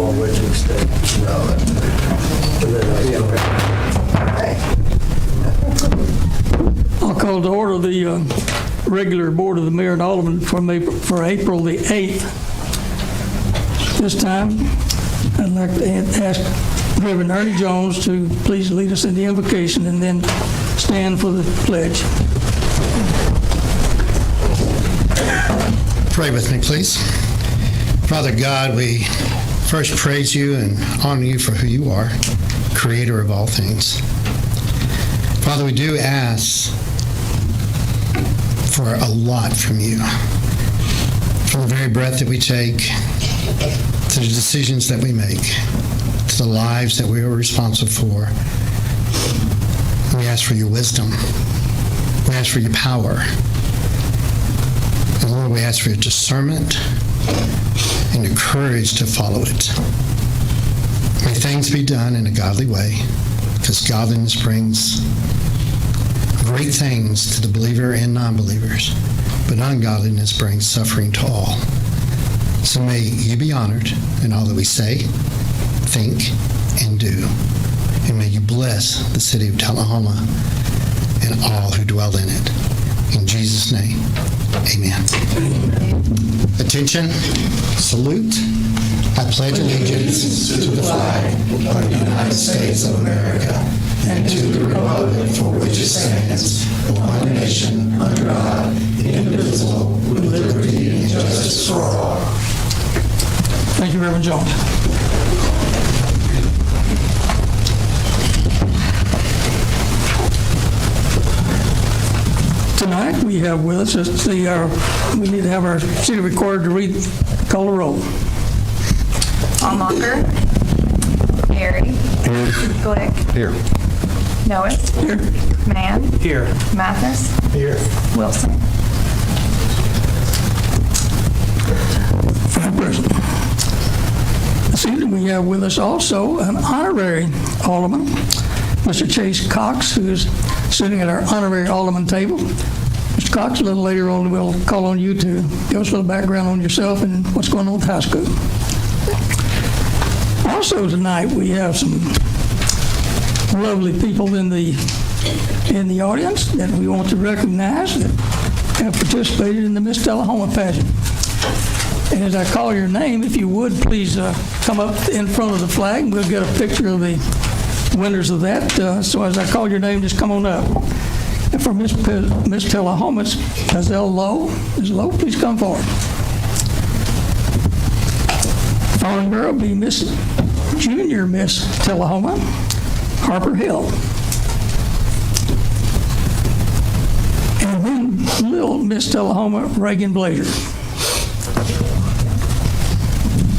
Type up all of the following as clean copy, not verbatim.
all which extent relevant. And then I'll call to order the regular Board of the Mayor and Aldermen for April the 8th. This time, I'd like to ask Reverend Ernie Jones to please lead us in the invocation and then stand for the pledge. Pray with me, please. Father God, we first praise you and honor you for who you are, creator of all things. Father, we do ask for a lot from you. From the very breath that we take, to the decisions that we make, to the lives that we are responsible for. We ask for your wisdom. We ask for your power. And Lord, we ask for your discernment and your courage to follow it. May things be done in a godly way, because godliness brings great things to the believer and non-believers, but ungodliness brings suffering to all. So may you be honored in all that we say, think, and do. And may you bless the city of Tullahoma and all who dwell in it. In Jesus' name, amen. Attention, salute. I pledge allegiance to the flag of the United States of America and to the republic for which it stands, one nation, under God, indivisible, with liberty and justice for all. Thank you, Reverend Jones. Tonight we have with us, we need to have our city recorder to call the roll. Almacher. Harry. Here. Glick. Here. Noes. Here. Mann. Here. Mathis. Here. Wilson. Five present. This evening we have with us also an honorary alderman, Mr. Chase Cox, who is sitting at our honorary alderman table. Mr. Cox, a little later on we'll call on you to give us a little background on yourself and what's going on with high school. Also tonight we have some lovely people in the audience that we want to recognize that have participated in the Miss Tullahoma pageant. And as I call your name, if you would, please come up in front of the flag and we'll get a picture of the winners of that. So as I call your name, just come on up. And for Miss Tullahoma, it's Gazelle Lowe. Ms. Lowe, please come forward. Following her will be Junior Miss Tullahoma, Harper Hill. And then Little Miss Tullahoma, Reagan Blazer.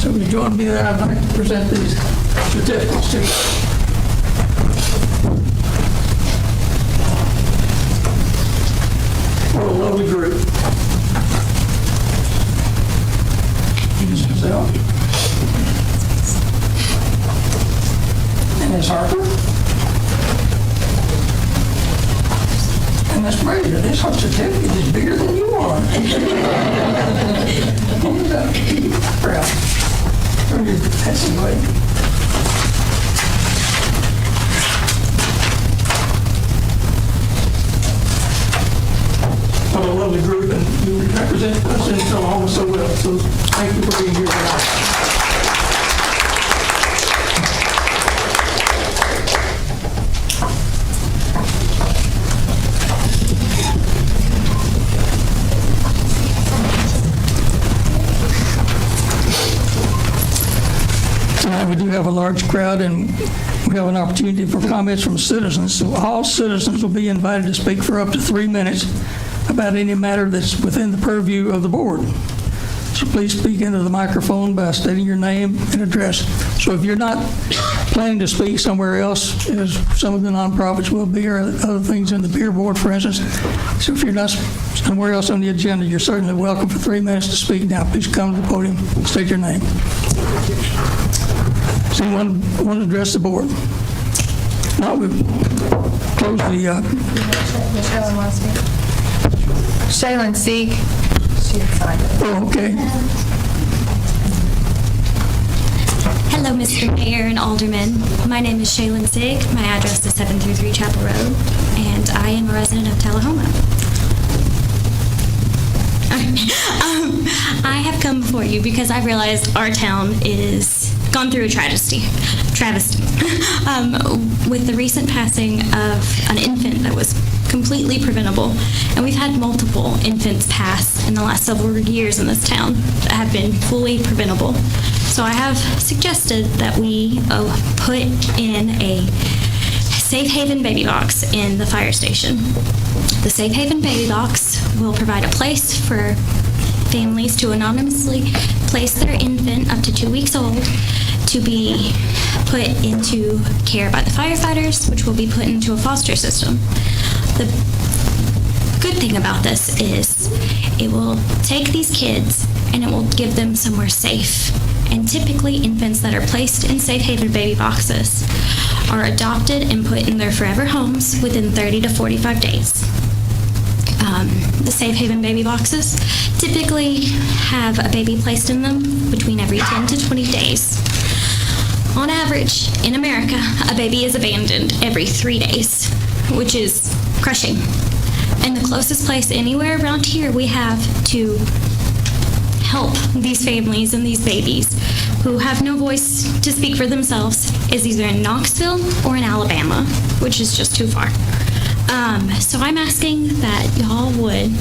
So if you join me there, I'd like to present these certificates to you. What a lovely group. Ms. Gazelle. And Ms. Harper. And Ms. Brazier. This whole certificate is bigger than you are. Hold it up. Proud. That's the way. What a lovely group, and you represent us in Tullahoma so well. So thank you for being here tonight. Tonight we do have a large crowd and we have an opportunity for comments from citizens. So all citizens will be invited to speak for up to 3 minutes about any matter that's within the purview of the board. So please speak into the microphone by stating your name and address. So if you're not planning to speak somewhere else, as some of the nonprofits will be, or other things in the beer board, for instance, so if you're not somewhere else on the agenda, you're certainly welcome for 3 minutes to speak. Now, please come to the podium, state your name. Does anyone want to address the board? No, we've closed the... Shaylin Seek. She signed it. Oh, okay. Hello, Mr. Mayor and Aldermen. My name is Shaylin Sig. My address is 733 Chapel Road, and I am a resident of Tullahoma. I have come before you because I realized our town is gone through a travesty. With the recent passing of an infant that was completely preventable, and we've had multiple infants pass in the last several years in this town that have been fully preventable. So I have suggested that we put in a safe haven baby box in the fire station. The safe haven baby box will provide a place for families to anonymously place their infant up to 2 weeks old to be put into care by the firefighters, which will be put into a foster system. The good thing about this is it will take these kids and it will give them somewhere safe. And typically infants that are placed in safe haven baby boxes are adopted and put in their forever homes within 30 to 45 days. The safe haven baby boxes typically have a baby placed in them between every 10 to 20 days. On average, in America, a baby is abandoned every 3 days, which is crushing. And the closest place anywhere around here we have to help these families and these babies who have no voice to speak for themselves is either in Knoxville or in Alabama, which is just too far. So I'm asking that y'all would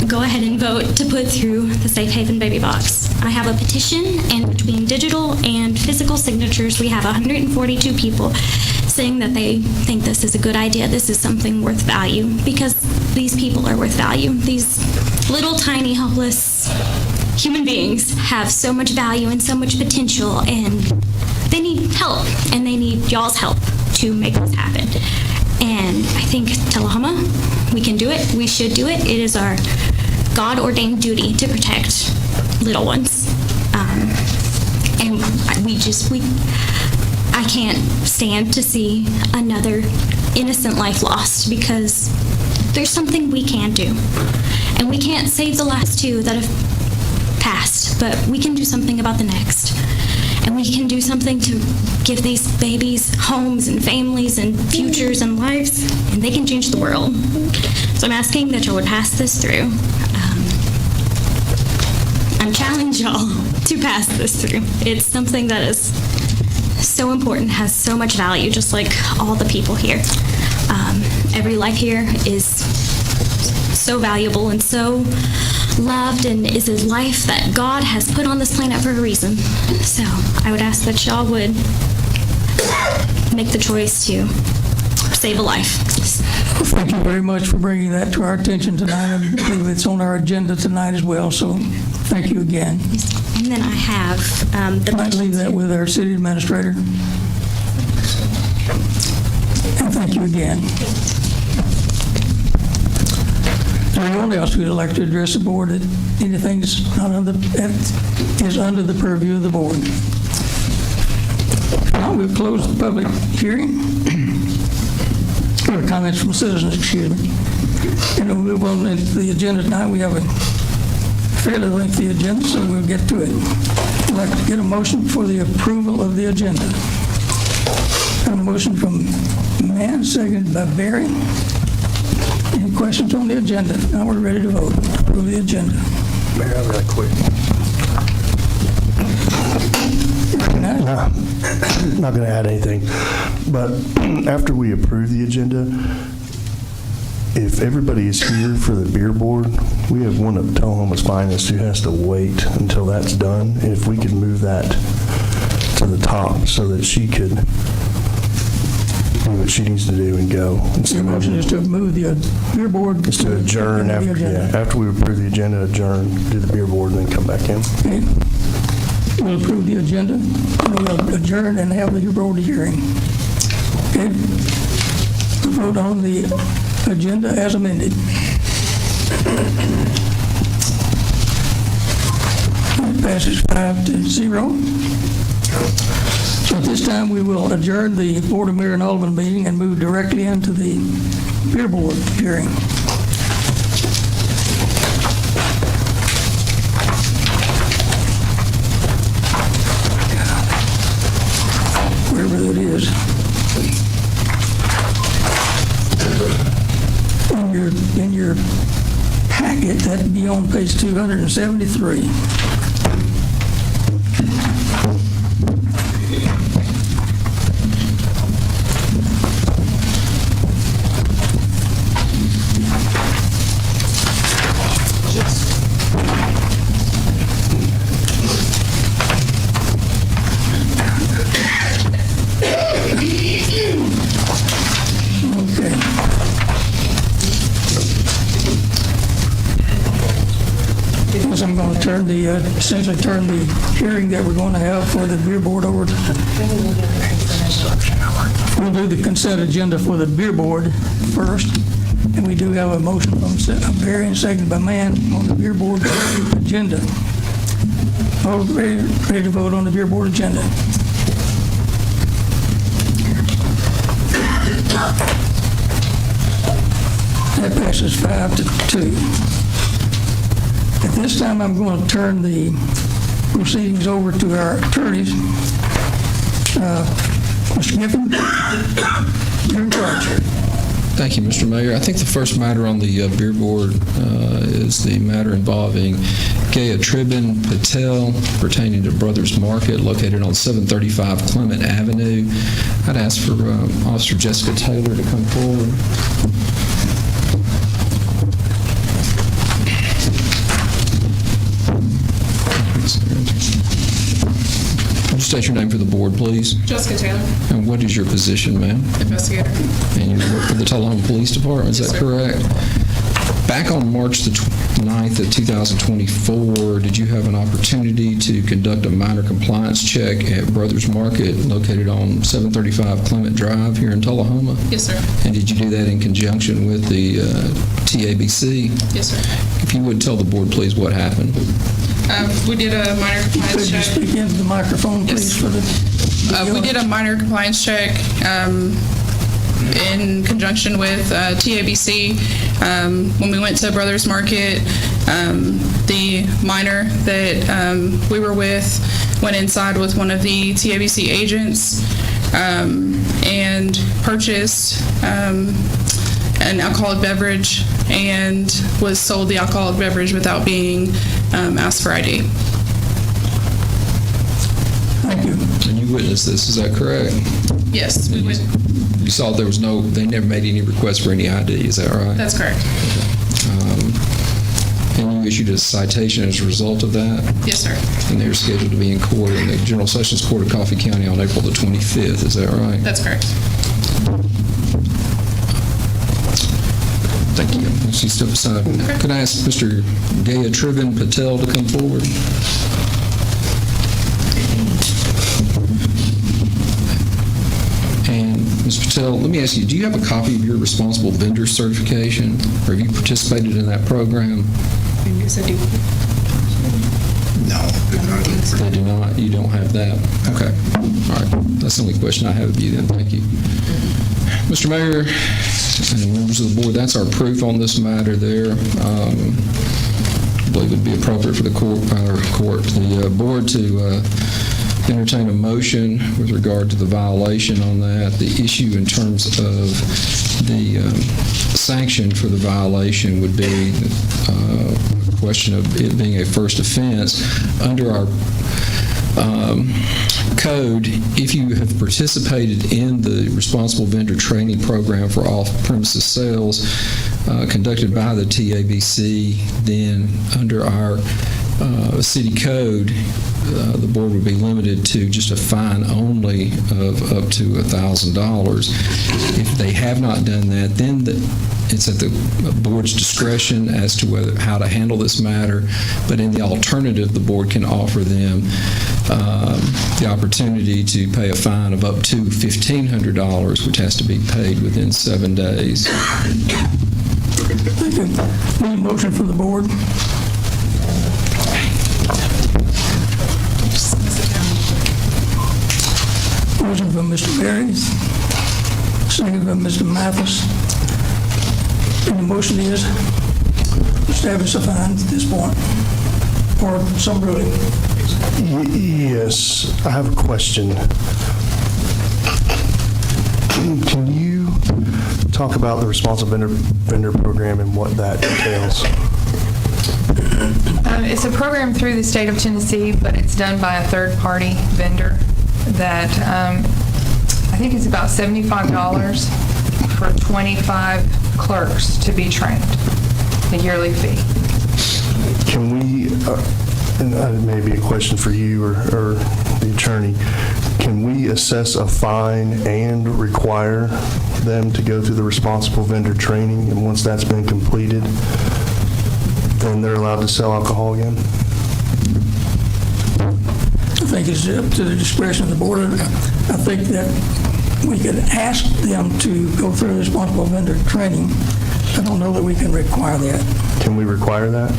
go ahead and vote to put through the Safe Haven Baby Box. I have a petition, and between digital and physical signatures, we have 142 people saying that they think this is a good idea, this is something worth value, because these people are worth value. These little tiny helpless human beings have so much value and so much potential, and they need help, and they need y'all's help to make this happen. And I think Tullahoma, we can do it, we should do it. It is our God-ordained duty to protect little ones. And I can't stand to see another innocent life lost, because there's something we can do. And we can't save the last two that have passed, but we can do something about the next. And we can do something to give these babies homes and families and futures and lives, and they can change the world. So I'm asking that y'all would pass this through. I'm challenging y'all to pass this through. It's something that is so important, has so much value, just like all the people here. Every life here is so valuable and so loved, and is a life that God has put on this planet for a reason. So I would ask that y'all would make the choice to save a life. Thank you very much for bringing that to our attention tonight. I believe it's on our agenda tonight as well, so thank you again. And then I have the Might leave that with our city administrator. And thank you again. Is there anyone else who would like to address the board that anything that's that is under the purview of the board? Now we'll close the public hearing. Or comments from citizens, excuse me. And we'll move on into the agenda tonight. We have a fairly lengthy agenda, so we'll get to it. I'd like to get a motion for the approval of the agenda. Got a motion from Mann, seconded by Barry. Any questions on the agenda? Now we're ready to vote. Approve the agenda. Mayor, I'm going to quit. Not going to add anything, but after we approve the agenda, if everybody is here for the beer board, we have one of Tullahoma's finest who has to wait until that's done. If we could move that to the top so that she could do what she needs to do and go. Your motion is to move the beer board. Is to adjourn after we approve the agenda, adjourn, do the beer board, and then come back in. Okay. We'll approve the agenda. We'll adjourn and have the board hearing. Okay. Vote on the agenda as amended. It passes 5-0. So at this time, we will adjourn the Board of Mayor and Alderman meeting and move directly into the beer board hearing. page 273. Okay. Because I'm going to turn essentially turn the hearing that we're going to have for the beer board over to, we'll do the consent agenda for the beer board first, and we do have a motion from Barry and seconded by Mann on the beer board agenda. All ready to vote on the beer board agenda? That passes 5-2. At this time, I'm going to turn the proceedings over to our attorneys. Mr. Giffen, you're in charge. Thank you, Mr. Mayor. I think the first matter on the beer board is the matter involving Gaya Tribin Patel pertaining to Brothers Market located on 735 Clement Avenue. I'd ask for Officer Jessica Taylor to come forward. Would you state your name for the board, please? Jessica Taylor, And what is your position, ma'am? investigator. And you work for the Tullahoma Police Department, is that Yes, sir. correct? Back on March the 9th of 2024, did you have an opportunity to conduct a minor compliance check at Brothers Market located on 735 Clement Drive here in Tullahoma? Yes, sir. And did you do that in conjunction with the TABC? Yes, sir. If you would tell the board, please, what happened. We did a minor Could compliance you check. speak into the microphone, please, Yes. for the... We did a minor compliance check in conjunction with TABC. When we went to Brothers Market, the minor that we were with went inside with one of the TABC agents and purchased an alcoholic beverage and was sold the alcoholic beverage without being asked for ID. Thank you. And you witnessed this, is that correct? Yes, we would. You saw there was they never made any request for any ID, is that right? That's correct. And you issued a citation as a result of that? Yes, sir. And they're scheduled to be in court in the General Sessions Court of Coffee County on April the 25th, is that right? That's correct. Thank you. Let's step aside. Okay. Could I ask Mr. Gaya Tribin Patel to come forward? And Ms. Patel, let me ask you, do you have a copy of your responsible vendor certification? Or have you participated in that program? Yes, I do. They do not? You don't have that? Okay. All right. That's the only question I have of you then. Thank you. Mr. Mayor and members of the board, that's our proof on this matter there. I believe it would be appropriate for the the board to entertain a motion with regard to the violation on that. The issue in terms of the sanction for the violation would be a question of it being a first offense. Under our code, if you have participated in the responsible vendor training program for off-premises sales conducted by the TABC, then under our city code, the board would be limited to just a fine only of up to $1,000. If they have not done that, then it's at the board's discretion as to how to handle this matter. But in the alternative, the board can offer them the opportunity to pay a fine of up to $1,500, which has to be paid within 7 days. Thank you. Need a motion from the board? Motion from Mr. Berry, second from Mr. Mathis. And the motion is establish a fine at this point, or some ruling. Yes, I have a question. Can you talk about the responsible vendor program and what that entails? It's a program through the state of Tennessee, but it's done by a third-party vendor that I think it's about $75 for 25 clerks to be trained, the yearly fee. Can we, and it may be a question for you or the attorney, can we assess a fine and require them to go through the responsible vendor training, and once that's been completed, then they're allowed to sell alcohol again? I think it's up to the discretion of the board. I think that we could ask them to go through responsible vendor training. I don't know that we can require that. Can we require that?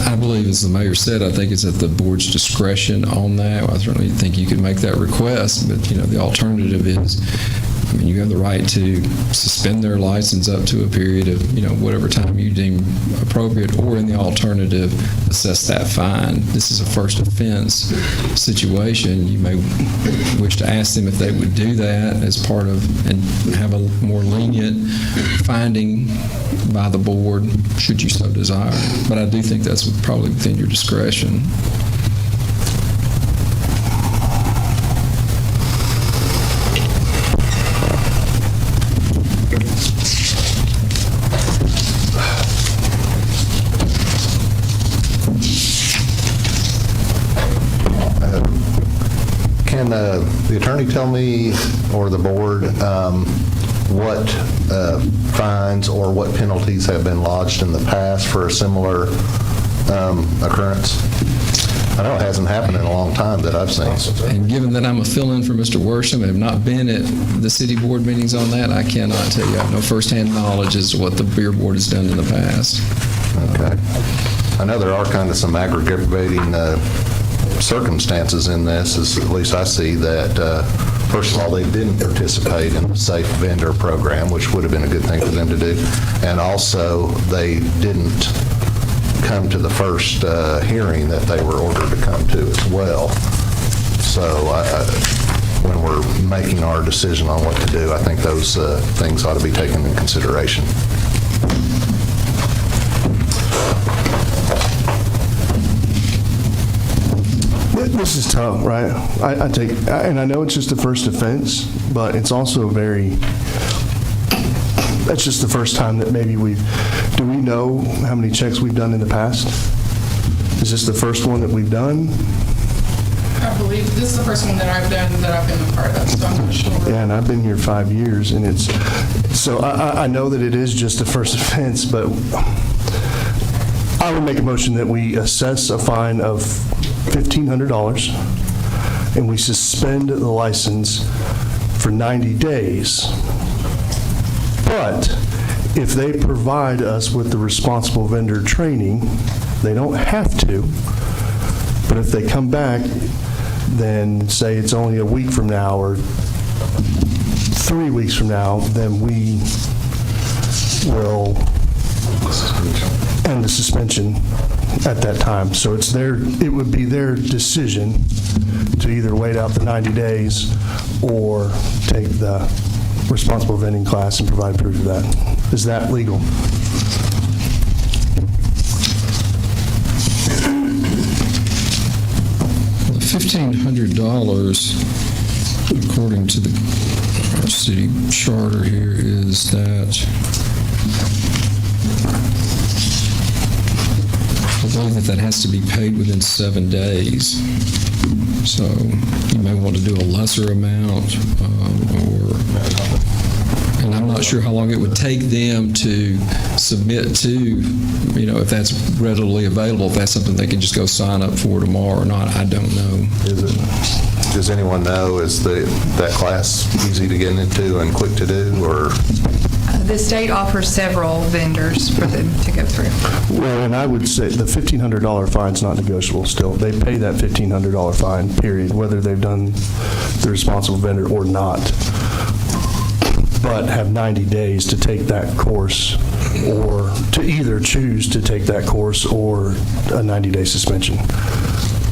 I believe, as the mayor said, I think it's at the board's discretion on that. I certainly think you could make that request, but, the alternative is, you have the right to suspend their license up to a period of, whatever time you deem appropriate, or in the alternative, assess that fine. This is a first offense situation. You may wish to ask them if they would do that as part of, and have a more lenient finding by the board, should you so desire. But I do think that's probably within your discretion. Can the attorney tell me, or the board, what fines or what penalties have been lodged in the past for a similar occurrence? I know it hasn't happened in a long time that I've seen. And given that I'm a fill-in for Mr. Worsham and have not been at the city board meetings on that, I cannot tell you. I have no firsthand knowledge as to what the beer board has done in the past. Okay. I know there are kind of some aggravating circumstances in this, as at least I see that, first of all, they didn't participate in the safe vendor program, which would have been a good thing for them to do, and also they didn't come to the first hearing that they were ordered to come to as well. So when we're making our decision on what to do, I think those things ought to be taken into consideration. This is tough, right? And I know it's just the first offense, but it's also that's just the first time that maybe do we know how many checks we've done in the past? Is this the first one that we've done? I believe this is the first one that I've done that I've been a part of, so I'm not sure. Yeah, and I've been here 5 years, and so I know that it is just the first offense, but I would make a motion that we assess a fine of $1,500, and we suspend the license for 90 days. But if they provide us with the responsible vendor training, they don't have to, but if they come back, then say it's only a week from now or 3 weeks from now, then we will end the suspension at that time. So it would be their decision to either wait out the 90 days or take the responsible vending class and provide proof of that. Is that legal? $1,500, according to our city charter here, is that I believe that has to be paid within 7 days. So you may want to do a lesser amount, and I'm not sure how long it would take them to submit to, if that's readily available, if that's something they can just go sign up for tomorrow or not, I don't know. Does anyone know, is that class easy to get into and quick to do, or? The state offers several vendors for them to go through. Well, and I would say the $1,500 fine's not negotiable still. They pay that $1,500 fine, period, whether they've done the responsible vendor or not, but have 90 days to take that course, or to either choose to take that course or a 90-day suspension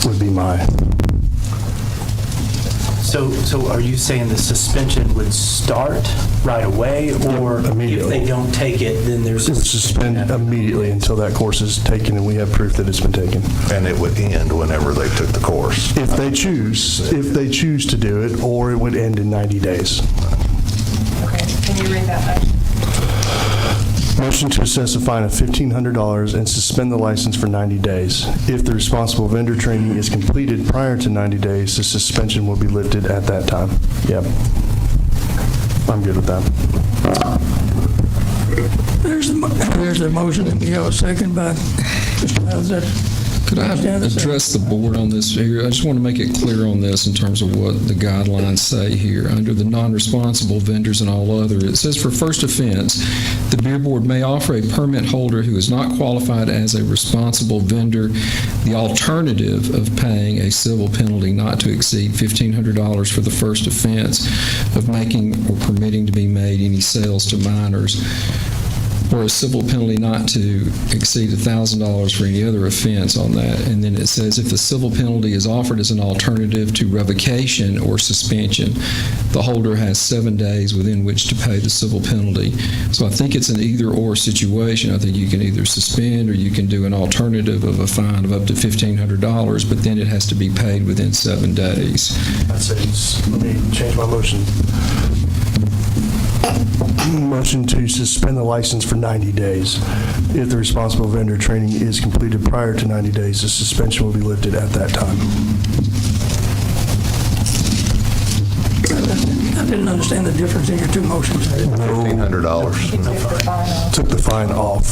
would be my. So are you saying the suspension would start right away, or if immediately. they don't take it, then there's... It would suspend immediately until that course is taken and we have proof that it's been taken. And it would end whenever they took the course. If they choose to do it, or it would end in 90 days. Okay, can you read that motion? Motion to assess a fine of $1,500 and suspend the license for 90 days. If the responsible vendor training is completed prior to 90 days, the suspension will be lifted at that time. Yep. I'm good with that. There's the motion, and we have a second by Mr. Howes. Could I address the board on this here? I just want to make it clear on this in terms of what the guidelines say here. Under the non-responsible vendors and all other, it says for first offense, the beer board may offer a permit holder who is not qualified as a responsible vendor the alternative of paying a civil penalty not to exceed $1,500 for the first offense of making or permitting to be made any sales to minors, or a civil penalty not to exceed $1,000 for any other offense on that. And then it says if the civil penalty is offered as an alternative to revocation or suspension, the holder has 7 days within which to pay the civil penalty. So I think it's an either-or situation. I think you can either suspend or you can do an alternative of a fine of up to $1,500, but then it has to be paid within 7 days. I'd say, let me change my motion. Motion to suspend the license for 90 days. If the responsible vendor training is completed prior to 90 days, the suspension will be lifted at that time. I didn't understand the difference in your two motions. $1,500. Took the fine off.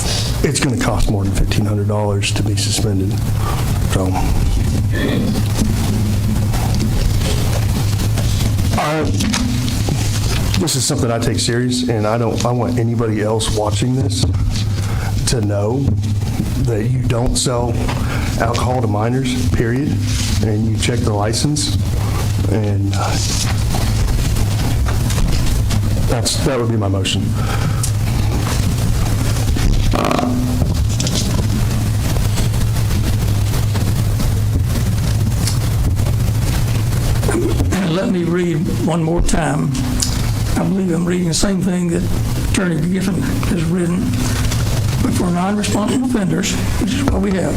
It's going to cost more than $1,500 to be suspended. So, this is something I take serious, and I want anybody else watching this to know that you don't sell alcohol to minors, period, and you check the license, and that would be my motion. Let me read one more time. I believe I'm reading the same thing that Attorney Giffen has written. But for non-responsible offenders, which is what we have,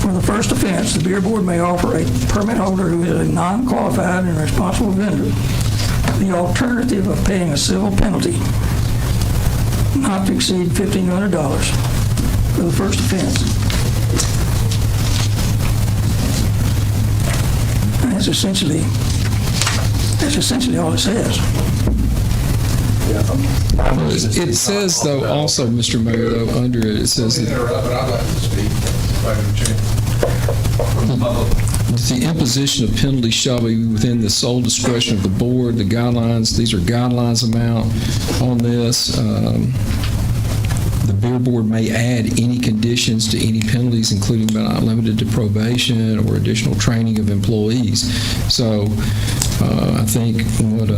for the first offense, the beer board may offer a permit holder who is a non-qualified and responsible vendor the alternative of paying a civil penalty not to exceed $1,500 for the first offense. And that's essentially all it says. It says, though, also, Mr. Mayor, though, under it, it says that the imposition of penalty shall be within the sole discretion of the board. The guidelines, these are guidelines amount on this. The beer board may add any conditions to any penalties, including but not limited to probation or additional training of employees. So I think what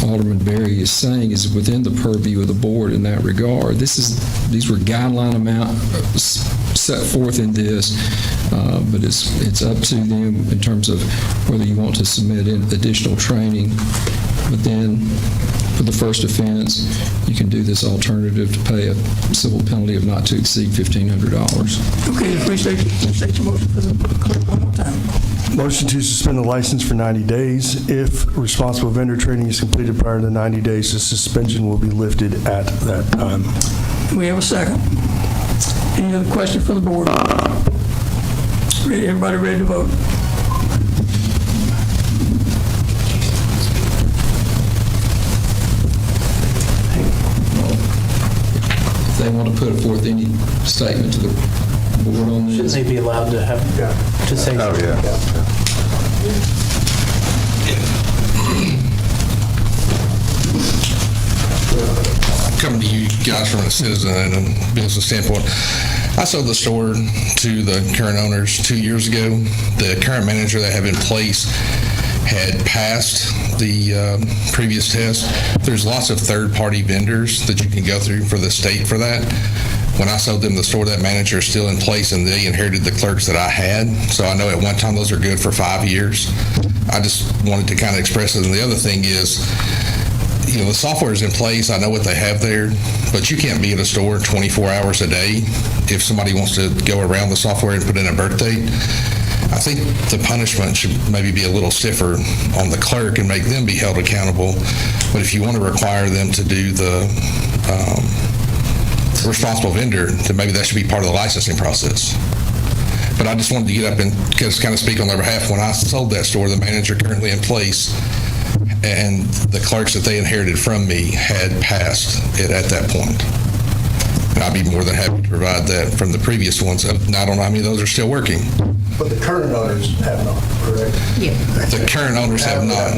Alderman Berry is saying is within the purview of the board in that regard. These were guideline amount set forth in this, but it's up to them in terms of whether you want to submit in additional training. But then for the first offense, you can do this alternative to pay a civil penalty of not to exceed $1,500. Okay, appreciate your motion for the clerk one more time. Motion to suspend the license for 90 days. If responsible vendor training is completed prior to 90 days, the suspension will be lifted at that time. We have a second. Any other question for the board? Everybody ready to vote? If they want to put forth any statement to the board on this. Shouldn't they be allowed to have, to say Oh, something? yeah. Coming to you guys from a citizen and a business standpoint, I sold the store to the current owners 2 years ago. The current manager that had been placed had passed the previous test. There's lots of third-party vendors that you can go through for the state for that. When I sold them the store, that manager is still in place, and they inherited the clerks that I had. So I know at one time those are good for 5 years. I just wanted to kind of express it. And the other thing is, the software is in place. I know what they have there, but you can't be at a store 24 hours a day. If somebody wants to go around the software and put in a birth date, I think the punishment should maybe be a little stiffer on the clerk and make them be held accountable. But if you want to require them to do the responsible vendor, then maybe that should be part of the licensing process. But I just wanted to get up and just kind of speak on their behalf. When I sold that store, the manager currently in place and the clerks that they inherited from me had passed it at that point. And I'd be more than happy to provide that from the previous ones. Now, I don't know how many of those are still working. But the current owners have not, correct? Yeah. The current owners have not.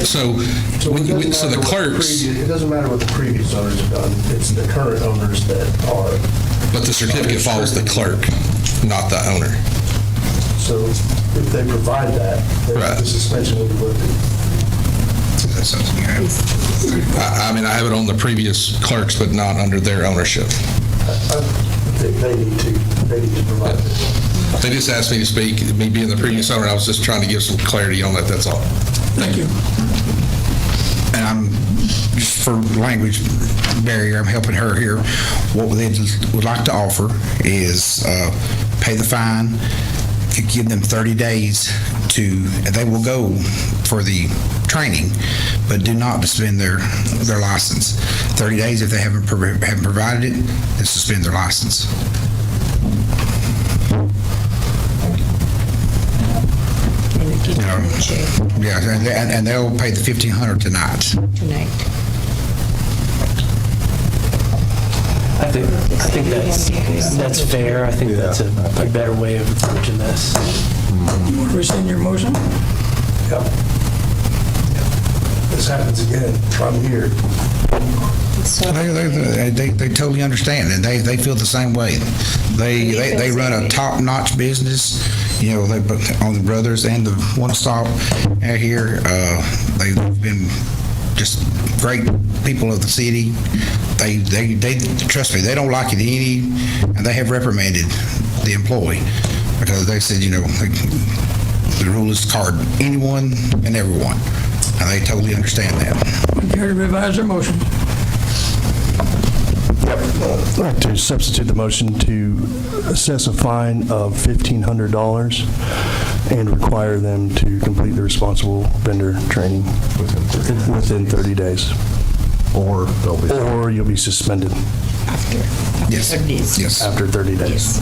So the clerks... It doesn't matter what the previous owners have done. It's the current owners that are... But the certificate follows the clerk, not the owner. So if they provide that, then Right. the suspension will be lifted. That's something you have. I mean, I have it on the previous clerks, but not under their ownership. I think they need to provide it. They just asked me to speak, me being the previous owner. I was just trying to give some clarity on that, that's all. Thank you. And I'm, just for language barrier, I'm helping her here. What they would like to offer is pay the fine. If you give them 30 days they will go for the training, but do not suspend their license. 30 days, if they haven't provided it, then suspend their license. Yeah, and they'll pay the $1,500 tonight. I think that's fair. I think that's a better way of approaching this. You want to rescind your motion? Yep. This happens again, I'm here. They totally understand, and they feel the same way. They run a top-notch business. They on the brothers and the one stop out here. They've been just great people of the city. They trust me. They don't like it and they have reprimanded the employee because they said, the rule is to card anyone and everyone, and they totally understand that. Care to revise your motion? I'd like to substitute the motion to assess a fine of $1,500 and require them to complete the responsible vendor training within 30 days. Or you'll be suspended After 30 days. Yes. after 30 days. Yes.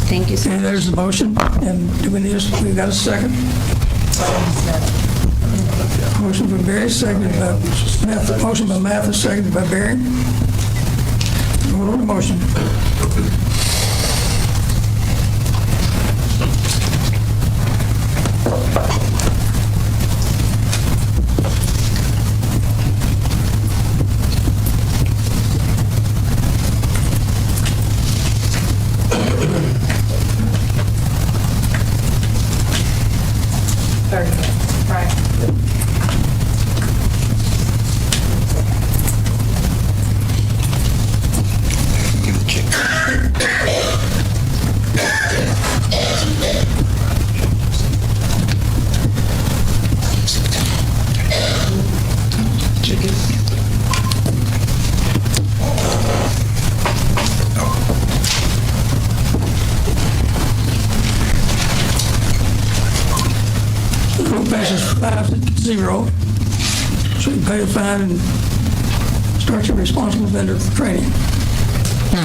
Thank you, sir. Okay, there's the motion. And we've got a second? Motion by Barry, seconded by Mathis. Motion by Mathis, seconded by Barry. Vote on the motion. Right. Vote passes 5-0. So you pay the fine and start your responsible vendor training.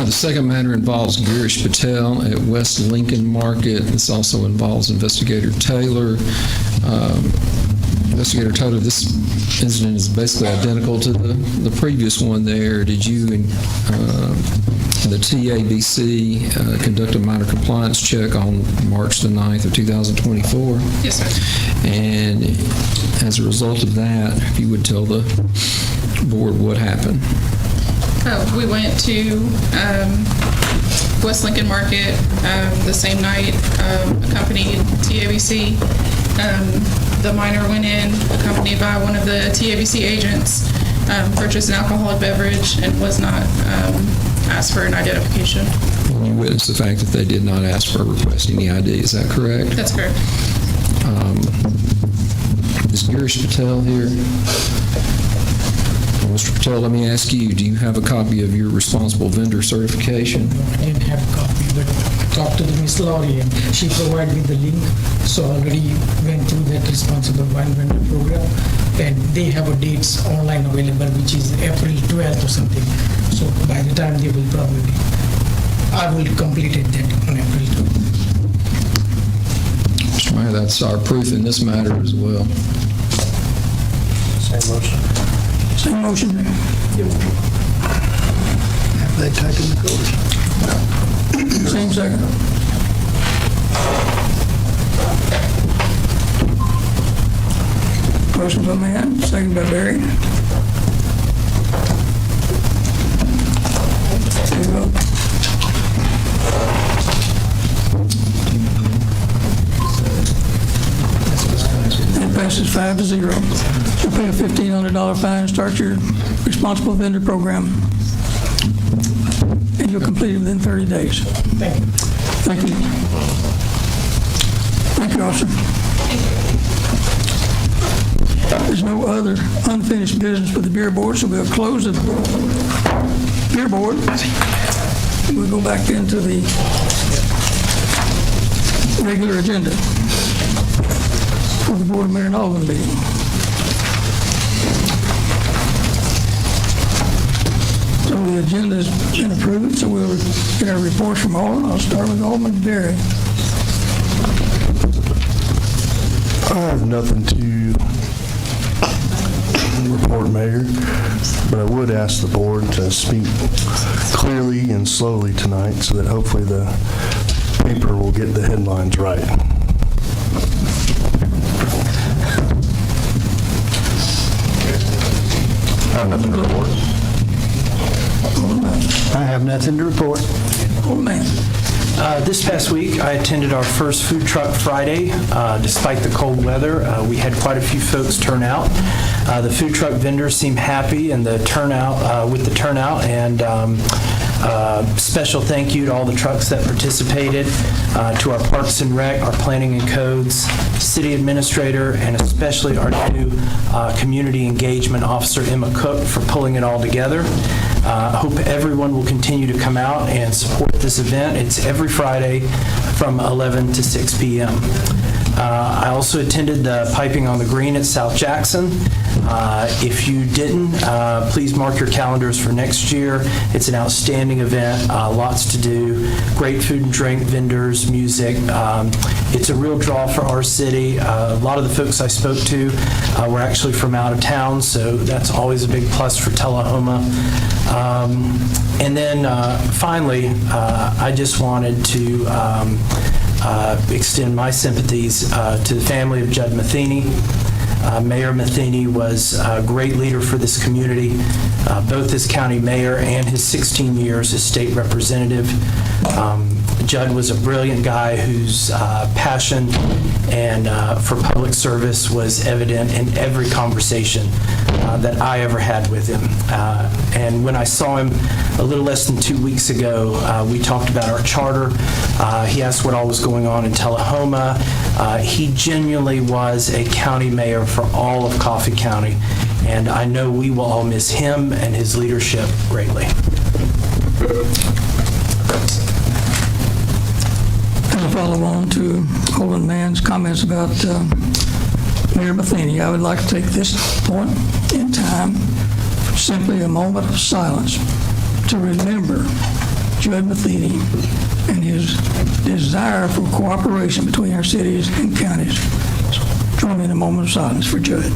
The second matter involves Girish Patel at West Lincoln Market. This also involves Investigator Taylor. Investigator Taylor, this incident is basically identical to the previous one there. Did you and the TABC conduct a minor compliance check on March the 9th of 2024? Yes, sir. And as a result of that, if you would tell the board what happened. We went to West Lincoln Market the same night, accompanied TABC. The minor went in, accompanied by one of the TABC agents, purchased an alcoholic beverage and was not ask for an identification. And you witnessed the fact that they did not ask for or request any ID, is that correct? That's correct. Is Girish Patel here? Mr. Patel, let me ask you, do you have a copy of your responsible vendor certification? I didn't have a copy, but I talked to the Miss Laurie and she provided me the link. So I already went through that responsible wine vendor program, and they have a dates online available, which is April 12th or something. So by the time they will probably, I will complete it that on April 12th. Mr. Mayor, that's our proof in this matter as well. Same motion. Same motion. Have they taken the course? Same second. Motion by Mann, second by Barry. There you go. That passes 5-0. You'll pay a $1,500 fine, start your responsible vendor program, and you'll complete it within 30 days. Thank you. Thank you. Thank you, officer. There's no other unfinished business with the beer board, so we'll close the beer board. We'll go back into the regular agenda for the Board of Mayor and Aldermen meeting. So the agenda's been approved, so we'll get our reports from Aldermen. I'll start with Alderman Barry. I have nothing to report, Mayor, but I would ask the board to speak clearly and slowly tonight so that hopefully the paper will get the headlines right. I have nothing to report. I have nothing to report. Oh, man. This past week, I attended our first Food Truck Friday. Despite the cold weather, we had quite a few folks turn out. The food truck vendors seemed happy and with the turnout, and special thank you to all the trucks that participated, to our Parks and Rec, our Planning and Codes, City Administrator, and especially our new Community Engagement Officer, Emma Cook, for pulling it all together. I hope everyone will continue to come out and support this event. It's every Friday from 11 to 6 p.m. I also attended the Piping on the Green at South Jackson. If you didn't, please mark your calendars for next year. It's an outstanding event, lots to do, great food and drink, vendors, music. It's a real draw for our city. A lot of the folks I spoke to were actually from out of town, so that's always a big plus for Tullahoma. And then finally, I just wanted to extend my sympathies to the family of Judd Matheny. Mayor Matheny was a great leader for this community, both as county mayor and his 16 years as state representative. Judd was a brilliant guy whose passion and for public service was evident in every conversation that I ever had with him. And when I saw him a little less than 2 weeks ago, we talked about our charter. He asked what all was going on in Tullahoma. He genuinely was a county mayor for all of Coffee County, and I know we will all miss him and his leadership greatly. As a follow-on to Alderman Mann's comments about Mayor Matheny, I would like to take this point in time for simply a moment of silence to remember Judd Matheny and his desire for cooperation between our cities and counties. So join me in a moment of silence for Judd.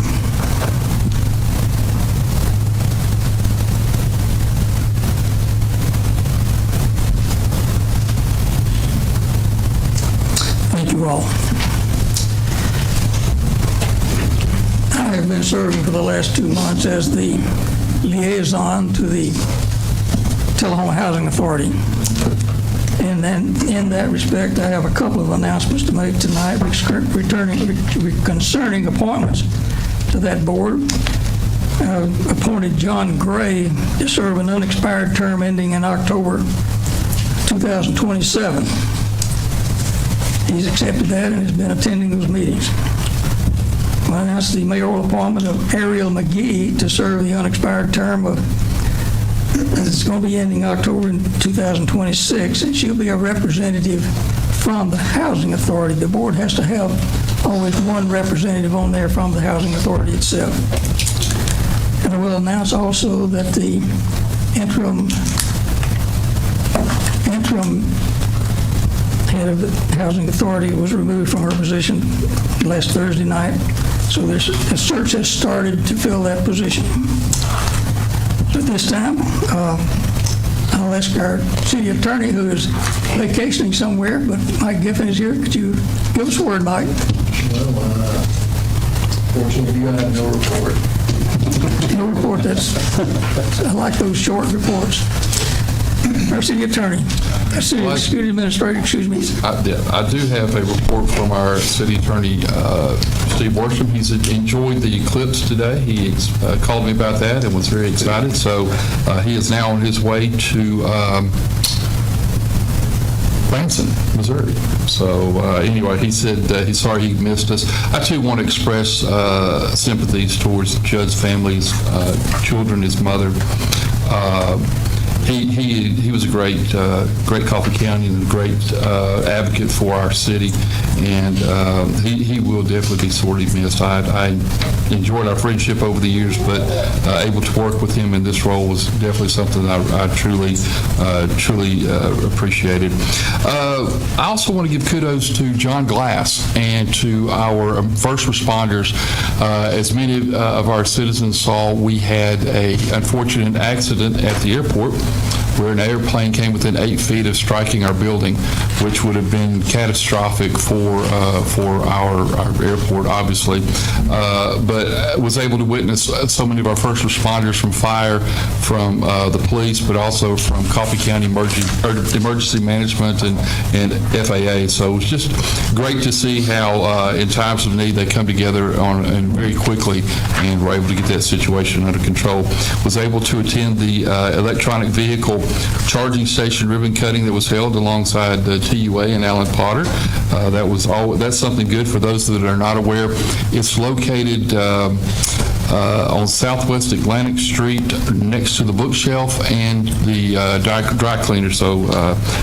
Thank you all. I have been serving for the last 2 months as the liaison to the Tullahoma Housing Authority. And then in that respect, I have a couple of announcements to make tonight concerning appointments to that board. appointed John Gray to serve an unexpired term ending in October 2027. He's accepted that and has been attending those meetings. I announced the mayoral appointment of Ariel McGee to serve the unexpired term of, it's going to be ending October 2026, and she'll be a representative from the Housing Authority. The board has to have always one representative on there from the Housing Authority itself. And I will announce also that the interim head of the Housing Authority was removed from her position last Thursday night. So a search has started to fill that position. At this time, I'll ask our city attorney, who is vacationing somewhere, but Mike Giffen is here. Could you give us a word, Mike? Fortunately, you have no report. No report. I like those short reports. Our city attorney, city executive administrator, excuse me. I do have a report from our city attorney, Steve Worsham. He's enjoyed the eclipse today. He called me about that and was very excited. So he is now on his way to Branson, Missouri. So anyway, he said he's sorry he missed us. I too want to express sympathies towards Judd's family's children, his mother. He was a great Coffee County and a great advocate for our city, and he will definitely be sorely missed. I enjoyed our friendship over the years, but able to work with him in this role was definitely something I truly appreciated. I also want to give kudos to John Glass and to our first responders. As many of our citizens saw, we had an unfortunate accident at the airport where an airplane came within 8 feet of striking our building, which would have been catastrophic for our airport, obviously. But was able to witness so many of our first responders from fire, from the police, but also from Coffee County Emergency Management and FAA. So it was just great to see how in times of need they come together and very quickly and were able to get that situation under control. Was able to attend the electronic vehicle charging station ribbon cutting that was held alongside the TUA and Alan Potter. That's something good for those that are not aware. It's located on Southwest Atlantic Street next to the bookshelf and the dry cleaner. So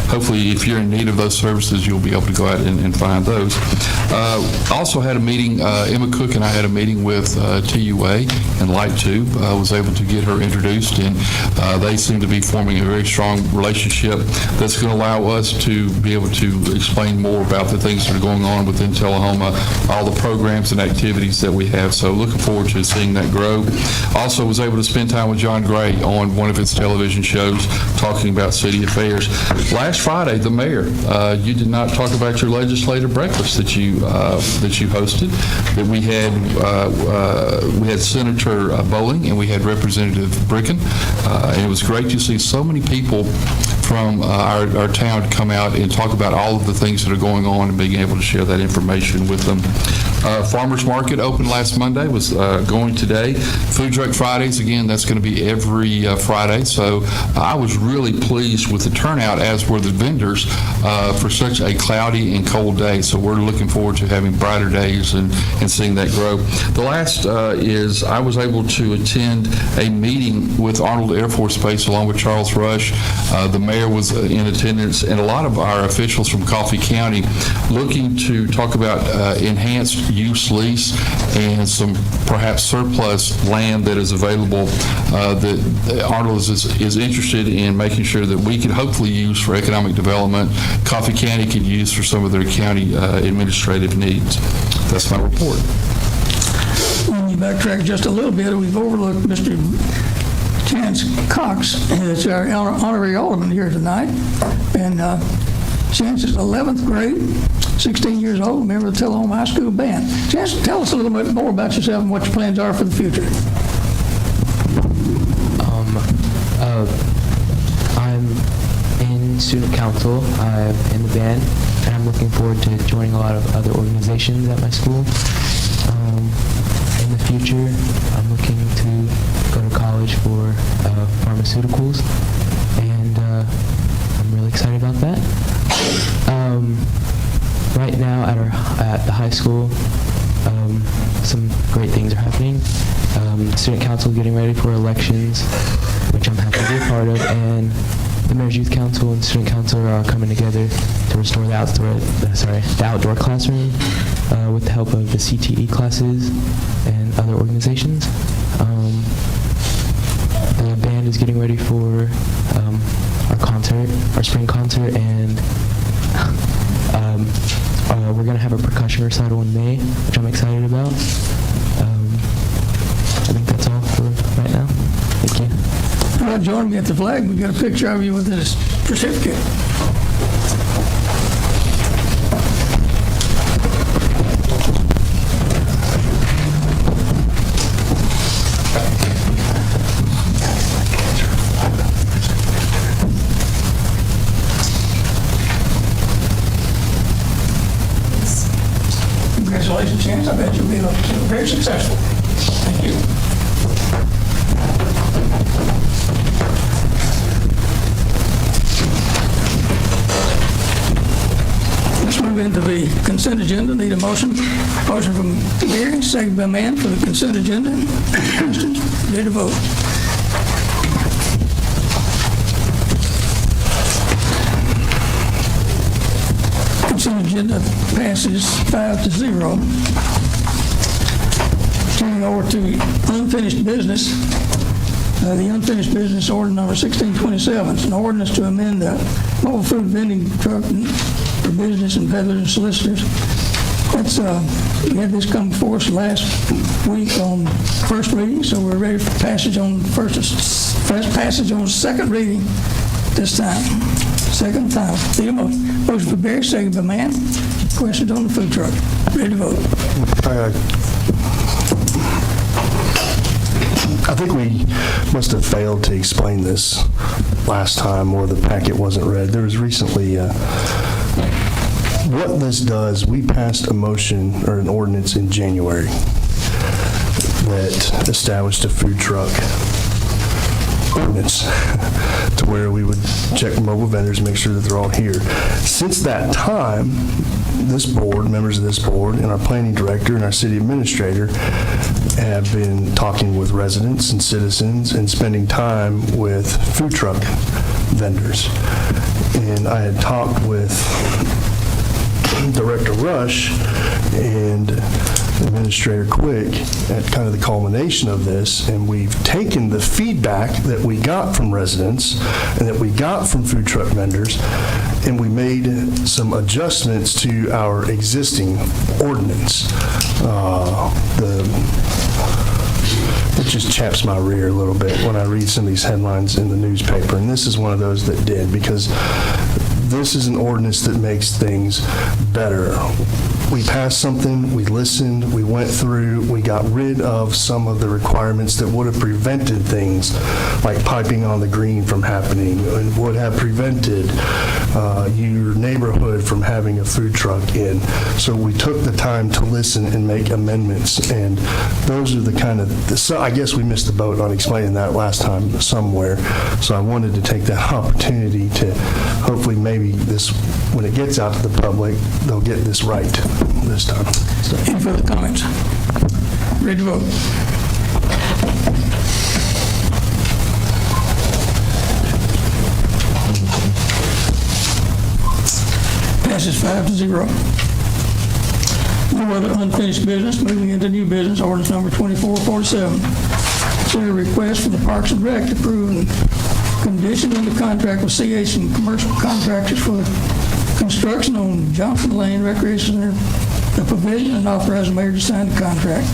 hopefully if you're in need of those services, you'll be able to go out and find those. Also had a meeting, Emma Cook and I had a meeting with TUA and Light Tube. Was able to get her introduced, and they seem to be forming a very strong relationship that's going to allow us to be able to explain more about the things that are going on within Tullahoma, all the programs and activities that we have. So looking forward to seeing that grow. Also was able to spend time with John Gray on one of his television shows talking about city affairs. Last Friday, the mayor, you did not talk about your legislative breakfast that you hosted. That we had Senator Bowling and we had Representative Bricken, and it was great to see so many people from our town come out and talk about all of the things that are going on and being able to share that information with them. Farmers Market opened last Monday, was going today. Food Truck Fridays, again, that's going to be every Friday. So I was really pleased with the turnout, as were the vendors, for such a cloudy and cold day. So we're looking forward to having brighter days and seeing that grow. The last is I was able to attend a meeting with Arnold Air Force Base along with Charles Rush. The mayor was in attendance, and a lot of our officials from Coffee County looking to talk about enhanced use lease and some perhaps surplus land that is available that Arnold is interested in making sure that we can hopefully use for economic development, Coffee County can use for some of their county administrative needs. That's my report. When you backtrack just a little bit, we've overlooked Mr. Chance Cox, that's our honorary alderman here tonight. And Chance is 11th grade, 16 years old, member of the Tullahoma High School band. Chance, tell us a little bit more about yourself and what your plans are for the future. I'm in student council, I'm in the band, and I'm looking forward to joining a lot of other organizations at my school. In the future, I'm looking to pharmaceuticals, and I'm really excited about that. Right now at the high school, some great things are happening. Student council getting ready for elections, which I'm happy to be a part of, and the Mayor's Youth Council and Student Council are coming together to restore the outdoor classroom with the help of the CTE classes and other organizations. The band is getting ready for our spring concert, and we're going to have a percussion recital in May, which I'm excited about. I think that's all for right now. Thank you. Well, join me at the flag. We've got a picture of you with this certificate. Congratulations, Chance. I bet you'll be very successful. Thank you. Let's move into the consent agenda. Need a motion. Motion from Gary, second by Mann for the consent agenda. Questions? Ready to vote. Consent agenda passes 5-0. Turning over to unfinished business. The unfinished business order number 1627. It's an ordinance to amend the mobile food vending truck for business and peddlers and solicitors. We had this come before us last week on first reading, so we're ready for passage on passage on second reading this time. Second time. Need a motion. Motion for Barry, second by Mann. Questions on the food truck. Ready to vote. I think we must have failed to explain this last time, or the packet wasn't read. There was recently, what this does, we passed a motion or an ordinance in January that established a food truck ordinance to where we would check mobile vendors, make sure that they're all here. Since that time, this board, members of this board, and our planning director and our city administrator have been talking with residents and citizens and spending time with food truck vendors. And I had talked with Director Rush and Administrator Quick at kind of the culmination of this, and we've taken the feedback that we got from residents and that we got from food truck vendors, and we made some adjustments to our existing ordinance. It just chaps my rear a little bit when I read some of these headlines in the newspaper, and this is one of those that did, because this is an ordinance that makes things better. We passed something, we listened, we went through, we got rid of some of the requirements that would have prevented things like piping on the green from happening, and would have prevented your neighborhood from having a food truck in. So we took the time to listen and make amendments, and those are the kind of, so I guess we missed the boat on explaining that last time somewhere. So I wanted to take that opportunity to hopefully maybe this, when it gets out to the public, they'll get this right this time. So. Any further comments? Ready to vote. Passes 5-0. No other unfinished business. Moving into new business, ordinance number 2447. Consider a request from the Parks and Rec to approve condition in the contract with CH and commercial contractors for the construction on Johnson Lane Recreation Center, the pavilion, and authorize the mayor to sign the contract.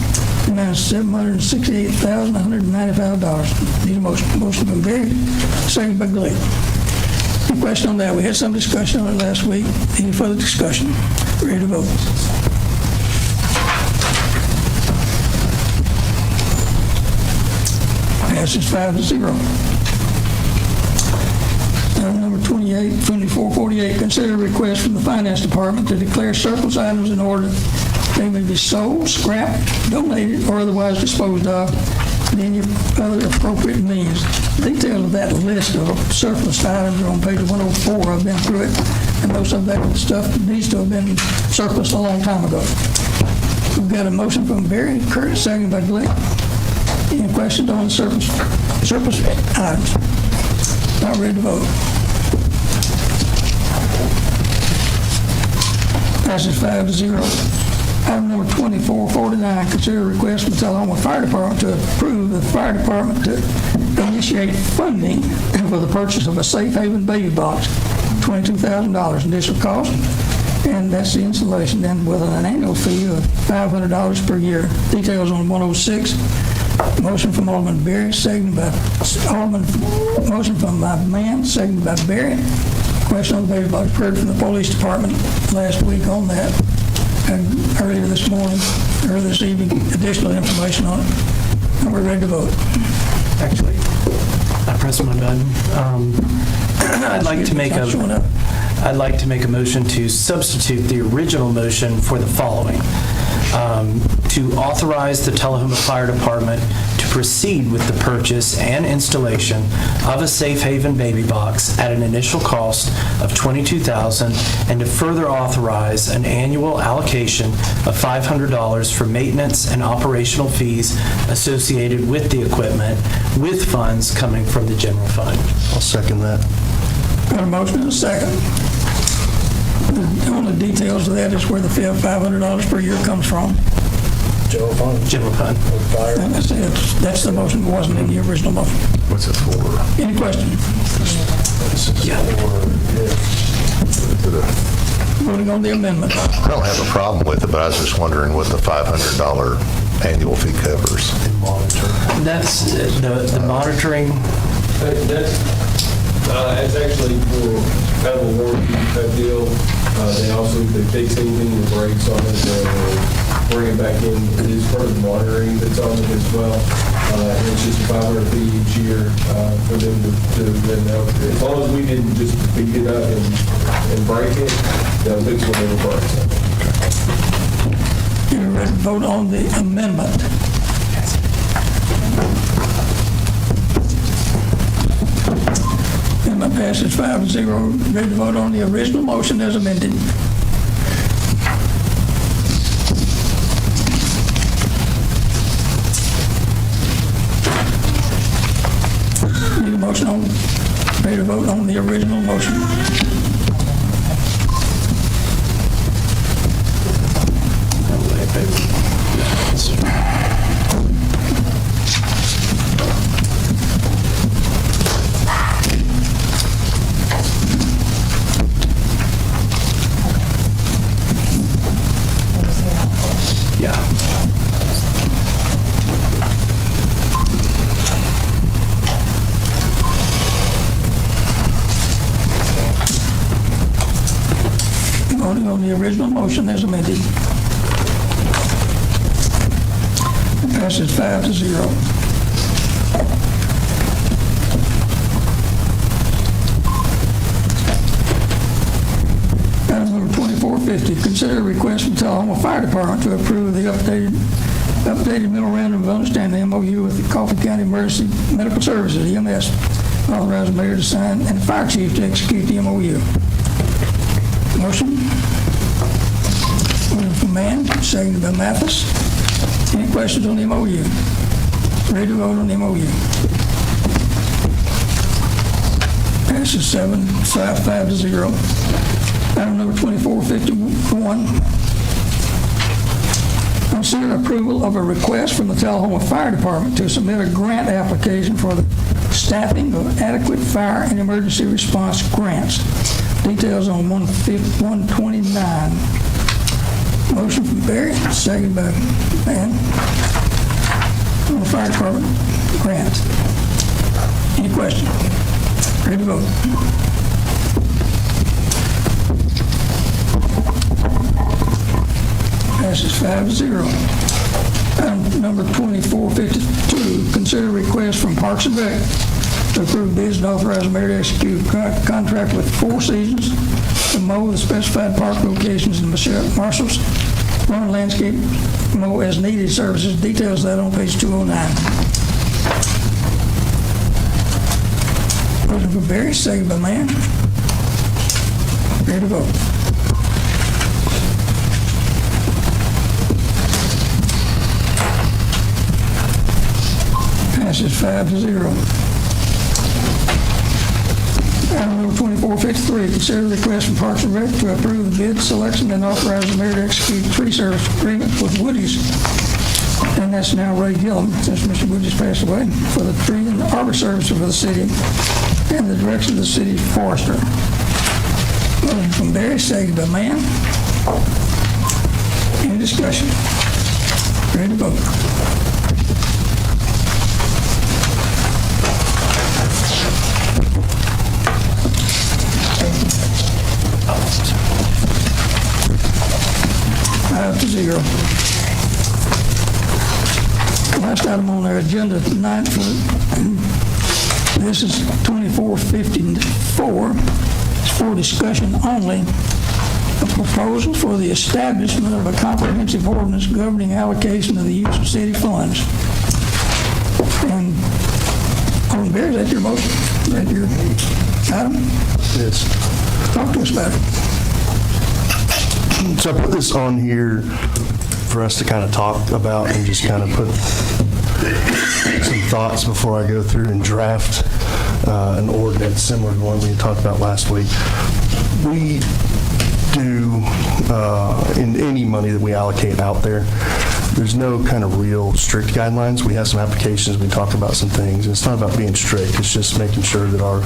The amount is $768,195. Need a motion. Motion by Barry, second by Glee. Any question on that? We had some discussion on it last week. Any further discussion? Ready to vote. Passes 5-0. Number 2448, consider a request from the Finance Department to declare surplus items in order they may be sold, scrapped, donated, or otherwise disposed of and any other appropriate means. Details of that list of surplus items are on page 104. I've been through it, and most of that stuff needs to have been surplus a long time ago. We've got a motion from Barry, Kurt, seconded by Glick. Any questions on the surplus items? Not ready to vote. Passes 5-0. Item number 2449, consider a request from the Tullahoma Fire Department to approve the fire department to initiate funding for the purchase of a safe haven baby box, $22,000 initial cost, and that's the installation, then with an annual fee of $500 per year. Details on 106. Motion from Alderman Berry, seconded by motion from my man, seconded by Berry. Question on the baby box. Heard from the police department last week on that, and earlier this morning, or this evening, additional information on it. And we're ready to vote. Actually, I pressed my button. I'd like to make a motion to substitute the original motion for the following. To authorize the Tullahoma Fire Department to proceed with the purchase and installation of a safe haven baby box at an initial cost of $22,000, and to further authorize an annual allocation of $500 for maintenance and operational fees associated with the equipment, with funds coming from the general fund. I'll second that. Got a motion and a second. The only details of that is where the $500 per year comes from. General fund. General fund. Fire. That's the motion, it wasn't in the original motion. What's it for? Any questions? Voting on the amendment. I don't have a problem with it, but I was just wondering what the $500 annual fee covers. That's the monitoring. It's actually for kind of a warranty type deal. They fix anything with brakes on it, bring it back in. It is part of the monitoring that's on it as well. And it's just $500 fee each year for them to then know. As long as we didn't just beat it up and break it, they'll fix whatever breaks it. You're ready to vote on the amendment. Amendment passes 5-0. Ready to vote on the original motion as amended. Need a motion on, ready to vote on the original motion. Voting on the original motion as amended. It passes 5-0. Item number 2450, consider a request from Tullahoma Fire Department to approve the updated memorandum of understanding, MOU, with the Coffee County Emergency Medical Services, EMS. Authorize the mayor to sign and the fire chief to execute the MOU. Motion? Motion from Mann, seconded by Mathis. Any questions on the MOU? Ready to vote on the MOU. Passes 5-0. Item number 2451. Consider approval of a request from the Tullahoma Fire Department to submit a grant application for the staffing of adequate fire and emergency response grants. Details on 129. Motion from Barry, seconded by Mann. On the fire department grant. Any questions? Ready to vote. Passes 5-0. Item number 2452, consider request from Parks and Rec to approve bids and authorize the mayor to execute a contract with Four Seasons to mow the specified park locations in Marshall's lawn landscape mow as needed services. Details of that on page 209. Motion for Barry, second by Mann. Ready to vote. Passes 5-0. Item number 2453, consider the request from Parks and Rec to approve the bid selection and authorize the mayor to execute tree service agreement with Woody's, and that's now Ray Gillum, since Mr. Woody's passed away, for the tree and arbor service for the city and the direction of the city forester. Motion from Barry, seconded by Mann. Any discussion? Ready to vote. Five to 0. Last item on our agenda tonight, this is 2454. It's for discussion only. A proposal for the establishment of a comprehensive ordinance governing allocation of the use of city funds. And, Alderman Barry, is that your motion? Is that your item? Yes. Talk to us about it. So I put this on here for us to kind of talk about and just kind of put some thoughts before I go through and draft an ordinance similar to the one we talked about last week. We do, in any money that we allocate out there, there's no kind of real strict guidelines. We have some applications, we talk about some things. And it's not about being strict, it's just making sure that our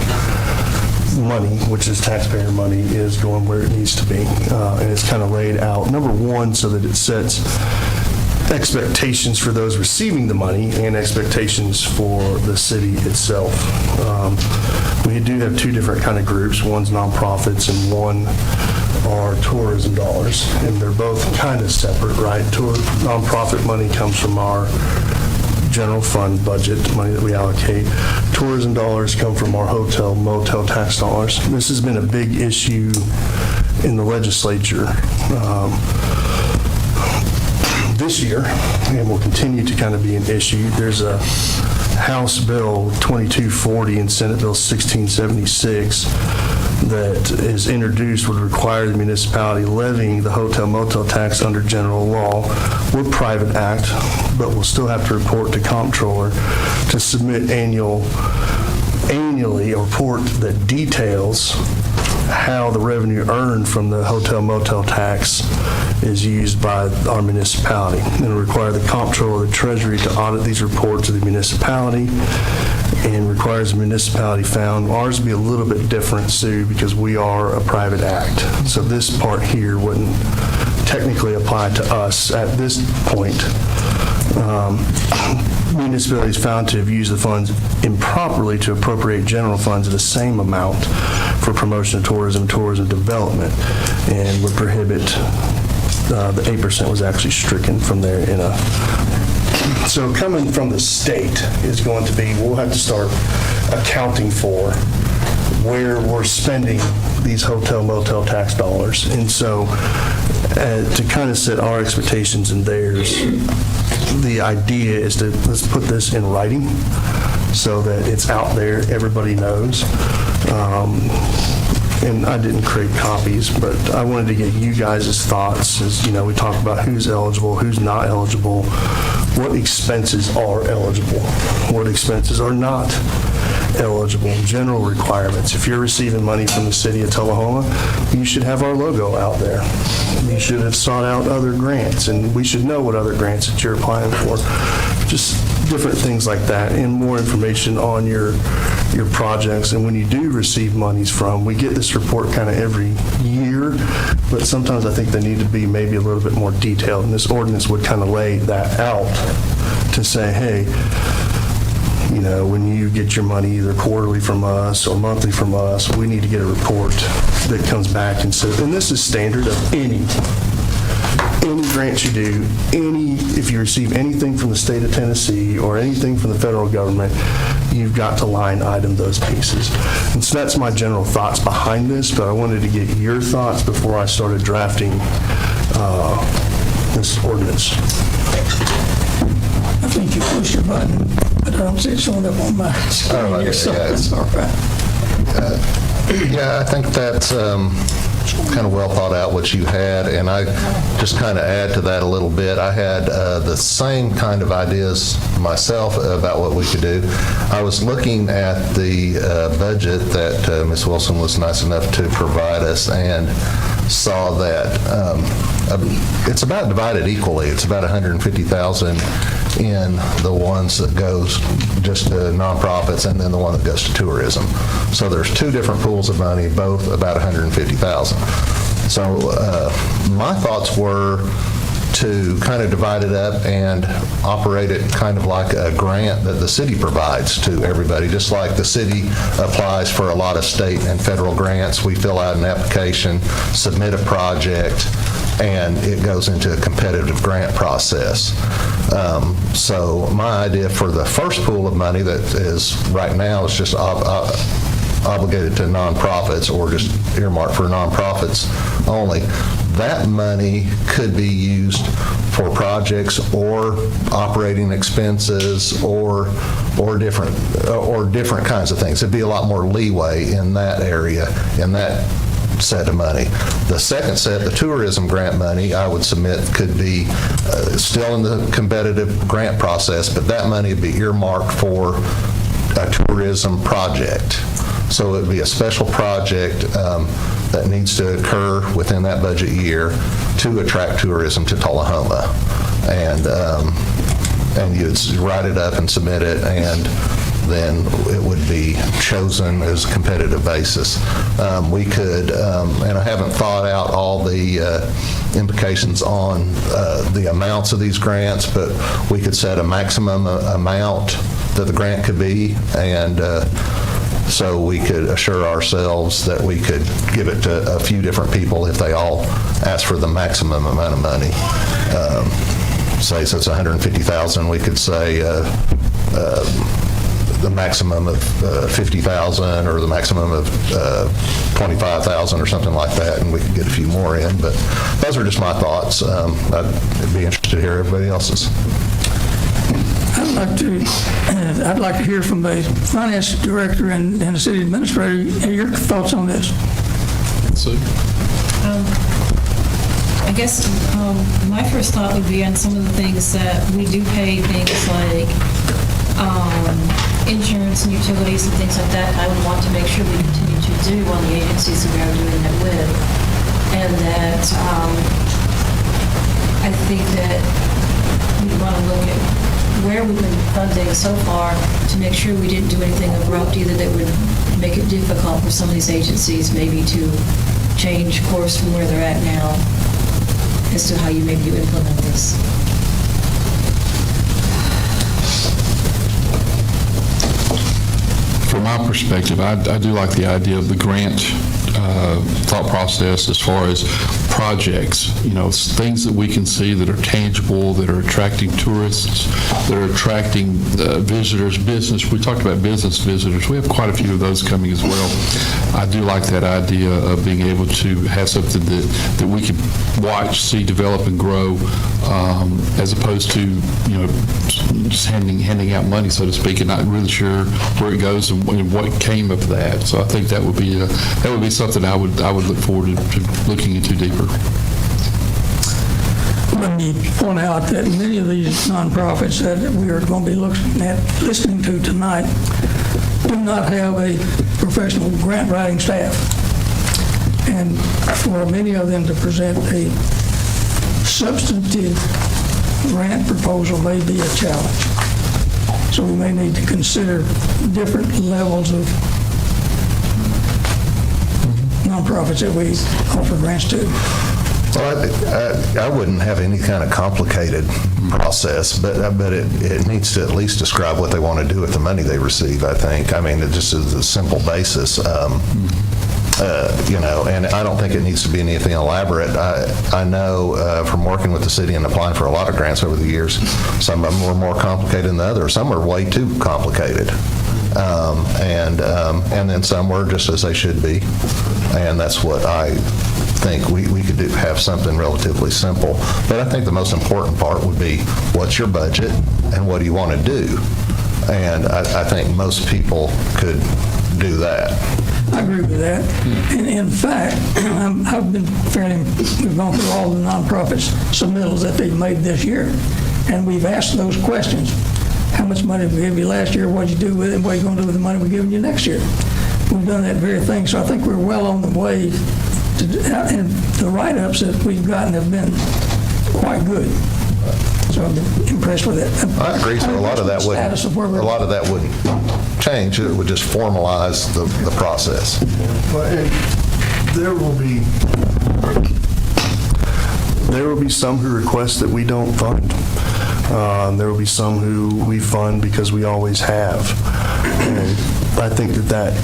money, which is taxpayer money, is going where it needs to be. And it's kind of laid out, number one, so that it sets expectations for those receiving the money and expectations for the city itself. We do have two different kind of groups. One's nonprofits and one are tourism dollars. And they're both kind of separate, right? Nonprofit money comes from our general fund budget, money that we allocate. Tourism dollars come from our hotel, motel tax dollars. This has been a big issue in the legislature this year, and will continue to kind of be an issue. There's a House Bill 2240 and Senate Bill 1676 that is introduced would require the municipality levying the hotel motel tax under general law. We're private act, but we'll still have to report to comptroller to submit annually a report that details how the revenue earned from the hotel motel tax is used by our municipality, and require the comptroller of the treasury to audit these reports of the municipality, and requires the municipality found. Ours would be a little bit different, Sue, because we are a private act. So this part here wouldn't technically apply to us at this point. Municipalities found to have used the funds improperly to appropriate general funds at the same amount for promotion of tourism development, and would prohibit, the 8% was actually stricken from there in a, so coming from the state is going to be, we'll have to start accounting for where we're spending these hotel motel tax dollars. And so to kind of set our expectations and theirs, the idea is to, let's put this in writing so that it's out there, everybody knows. And I didn't create copies, but I wanted to get you guys' thoughts as, you know, we talk about who's eligible, who's not eligible, what expenses are eligible, what expenses are not eligible, general requirements. If you're receiving money from the city of Tullahoma, you should have our logo out there. You should have sought out other grants, and we should know what other grants that you're applying for. Just different things like that, and more information on your projects. And when you do receive monies from, we get this report kind of every year, but sometimes I think they need to be maybe a little bit more detailed, and this ordinance would kind of lay that out to say, hey, you know, when you get your money either quarterly from us or monthly from us, we need to get a report that comes back and says, and this is standard of any grant you do, if you receive anything from the state of Tennessee or anything from the federal government, you've got to line item those pieces. And so that's my general thoughts behind this, but I wanted to get your thoughts before I started drafting this ordinance. I think you pushed your button, but but I don't see it showing up on my screen here, so it's all right. Yeah, I think that's kind of well thought out what you had, and I just kind of add to that a little bit. I had the same kind of ideas myself about what we could do. I was looking at the budget that Ms. Wilson was nice enough to provide us and saw that it's about divided equally. It's about $150,000 in the ones that goes just to nonprofits and then the one that goes to tourism. So there's two different pools of money, both about $150,000. So my thoughts were to kind of divide it up and operate it kind of like a grant that the city provides to everybody. Just like the city applies for a lot of state and federal grants, we fill out an application, submit a project, and it goes into a competitive grant process. So my idea for the first pool of money that is right now is just obligated to nonprofits or just earmarked for nonprofits only. That money could be used for projects or operating expenses or different kinds of things. It'd be a lot more leeway in that area, in that set of money. The second set, the tourism grant money, I would submit could be still in the competitive grant process, but that money would be earmarked for a tourism project. So it would be a special project that needs to occur within that budget year to attract tourism to Tullahoma. And you'd write it up and submit it, and then it would be chosen as a competitive basis. We could, and I haven't thought out all the implications on the amounts of these grants, but we could set a maximum amount that the grant could be, and so we could assure ourselves that we could give it to a few different people if they all ask for the maximum amount of money. Say, so it's $150,000, we could say the maximum of $50,000 or the maximum of $25,000 or something like that, and we could get a few more in. But those are just my thoughts. I'd be interested to hear everybody else's. I'd like to hear from the finance director and the city administrator, your thoughts on this. I guess my first thought would be on some of the things that we do pay, things like insurance and utilities and things like that. I would want to make sure we continue to do on the agencies that we are doing that with. And that I think that we want to look at where we've been funding so far to make sure we didn't do anything abrupt either that would make it difficult for some of these agencies maybe to change course from where they're at now as to how you maybe implement this. From my perspective, I do like the idea of the grant thought process as far as projects, things that we can see that are tangible, that are attracting tourists, that are attracting visitors, business. We talked about business visitors. We have quite a few of those coming as well. I do like that idea of being able to have something that we can watch, see, develop, and grow, as opposed to, just handing out money, so to speak, and not really sure where it goes and what came of that. So I think that would be something I would look forward to looking into deeper. Let me point out that many of these nonprofits that we are going to be listening to tonight do not have a professional grant writing staff. And for many of them to present a substantive grant proposal may be a challenge. So we may need to consider different levels of nonprofits that we offer grants to. Well, I wouldn't have any kind of complicated process, but it needs to at least describe what they want to do with the money they receive, I think. I mean, it just is a simple basis. And I don't think it needs to be anything elaborate. I know from working with the city and applying for a lot of grants over the years, some of them were more complicated than others. Some were way too complicated. And then some were just as they should be. And that's what I think we could have something relatively simple. But I think the most important part would be, what's your budget and what do you want to do? And I think most people could do that. I agree with that. And in fact, I've been we've gone through all the nonprofits submittals that they've made this year, and we've asked those questions. How much money did we give you last year? What did you do with it? What are you going to do with the money we're giving you next year? We've done that very thing, so I think we're well on the way to, and the write-ups that we've gotten have been quite good. So I've been impressed with it. I agree. So a lot of that wouldn't change. It would just formalize the process. Well, and there will be some who request that we don't fund. There will be some who we fund because we always have. And I think that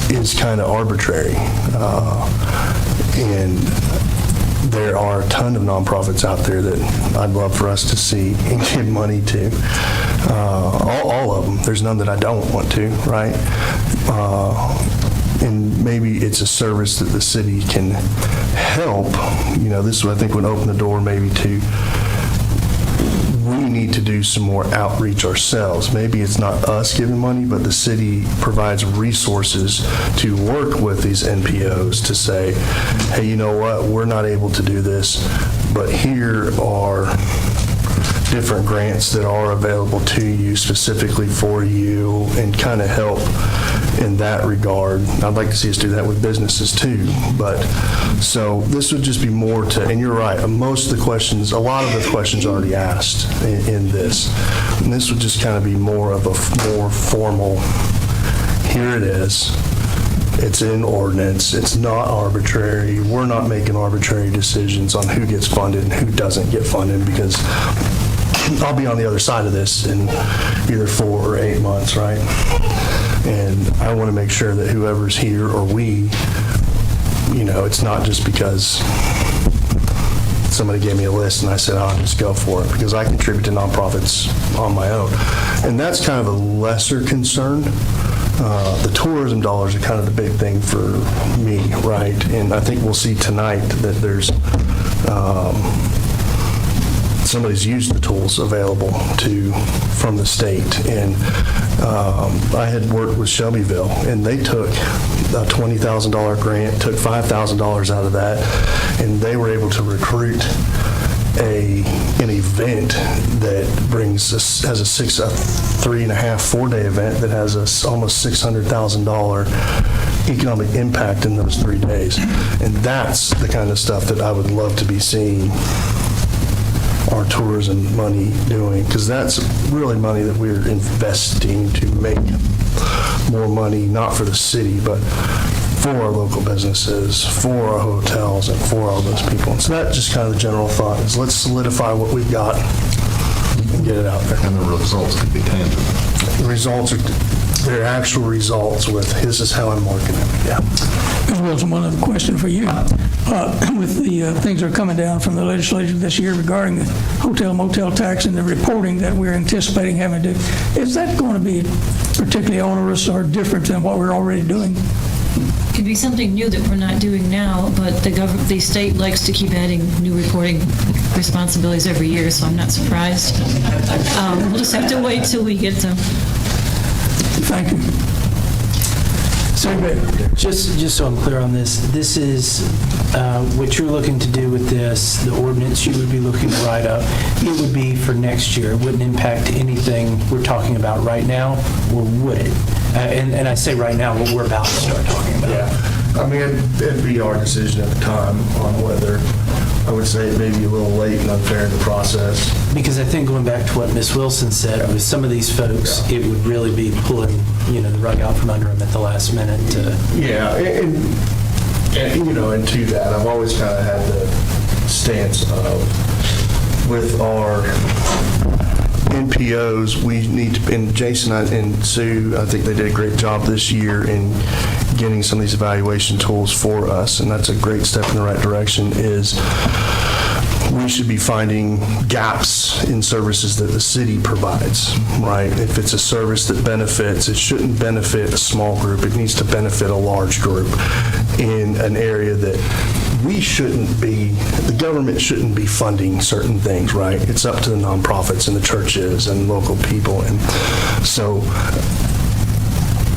is kind of arbitrary. And there are a ton of nonprofits out there that I'd love for us to see and give money to. All of them. There's none that I don't want to, right? And maybe it's a service that the city can help. This I think would open the door maybe to, we need to do some more outreach ourselves. Maybe it's not us giving money, but the city provides resources to work with these NPOs to say, hey, you know what, we're not able to do this, but here are different grants that are available to you specifically for you, and kind of help in that regard. I'd like to see us do that with businesses too. But so this would just be more to, and you're right, a lot of the questions are already asked in this. And this would just kind of be more of a more formal, here it is. It's in ordinance. It's not arbitrary. We're not making arbitrary decisions on who gets funded and who doesn't get funded, because I'll be on the other side of this in either 4 or 8 months, right? And I want to make sure that whoever's here or we, it's not just because somebody gave me a list and I said, I'll just go for it, because I contribute to nonprofits on my own. And that's kind of a lesser concern. The tourism dollars are kind of the big thing for me, right? And I think we'll see tonight that there's somebody's used the tools available from the state. And I had worked with Shelbyville, and they took a $20,000 grant, took $5,000 out of that, and they were able to recruit an event that has a 3.5-4-day event that has almost $600,000 economic impact in those 3 days. And that's the kind of stuff that I would love to be seeing our tourism money doing, because that's really money that we're investing to make more money, not for the city, but for our local businesses, for our hotels, and for all those people. And so that's just kind of the general thought, is let's solidify what we've got and get it out there. And the results could be tangible. The results are their actual results with, this is how I'm marketing it. Yeah. Mr. Wilson, one other question for you. With the things that are coming down from the legislature this year regarding the hotel motel tax and the reporting that we're anticipating having to do, is that going to be particularly onerous or different than what we're already doing? Could be something new that we're not doing now, but the state likes to keep adding new reporting responsibilities every year, so I'm not surprised. We'll just have to wait till we get them. Thank you. Just so I'm clear on this is what you're looking to do with this, the ordinance you would be looking to write up, it would be for next year. It wouldn't impact anything we're talking about right now, or would it? And I say right now, what we're about to start talking about. Yeah. I mean, it'd be our decision at the time on whether, I would say it may be a little late and unfair in the process. Because I think going back to what Ms. Wilson said, with some of these folks, it would really be pulling, the rug out from under them at the last minute. Yeah, and to that, I've always kind of had the stance of, with our NPOs, we need to, and Jason and Sue, I think they did a great job this year in getting some of these evaluation tools for us, and that's a great step in the right direction, is we should be finding gaps in services that the city provides, right? If it's a service that benefits, it shouldn't benefit a small group. It needs to benefit a large group in an area that the government shouldn't be funding certain things, right? It's up to the nonprofits and the churches and local people. And So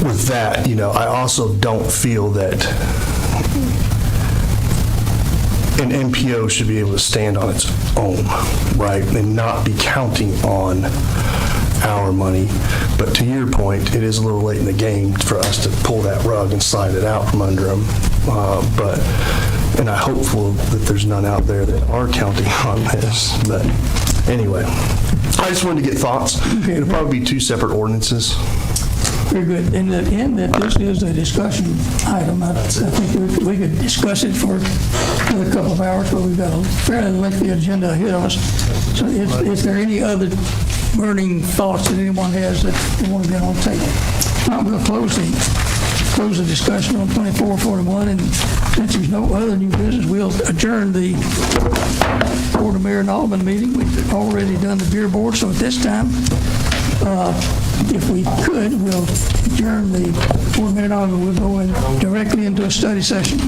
with that, I also don't feel that an NPO should be able to stand on its own, right, and not be counting on our money. But to your point, it is a little late in the game for us to pull that rug and slide it out from under them. And I'm hopeful that there's none out there that are counting on this. But anyway, I just wanted to get thoughts. It'll probably be 2 separate ordinances. Very good. In the end, that this is a discussion item. I think we could discuss it for another couple of hours, but we've got a fairly lengthy agenda ahead of us. So is there any other burning thoughts that anyone has that they want to get on tape? We'll close the discussion on 2441, and since there's no other new business, we'll adjourn the Board of Mayor and Aldermen meeting. We've already done the beer board, so at this time, if we could, we'll adjourn the Board of Mayor and Aldermen. We'll go in directly into a study session.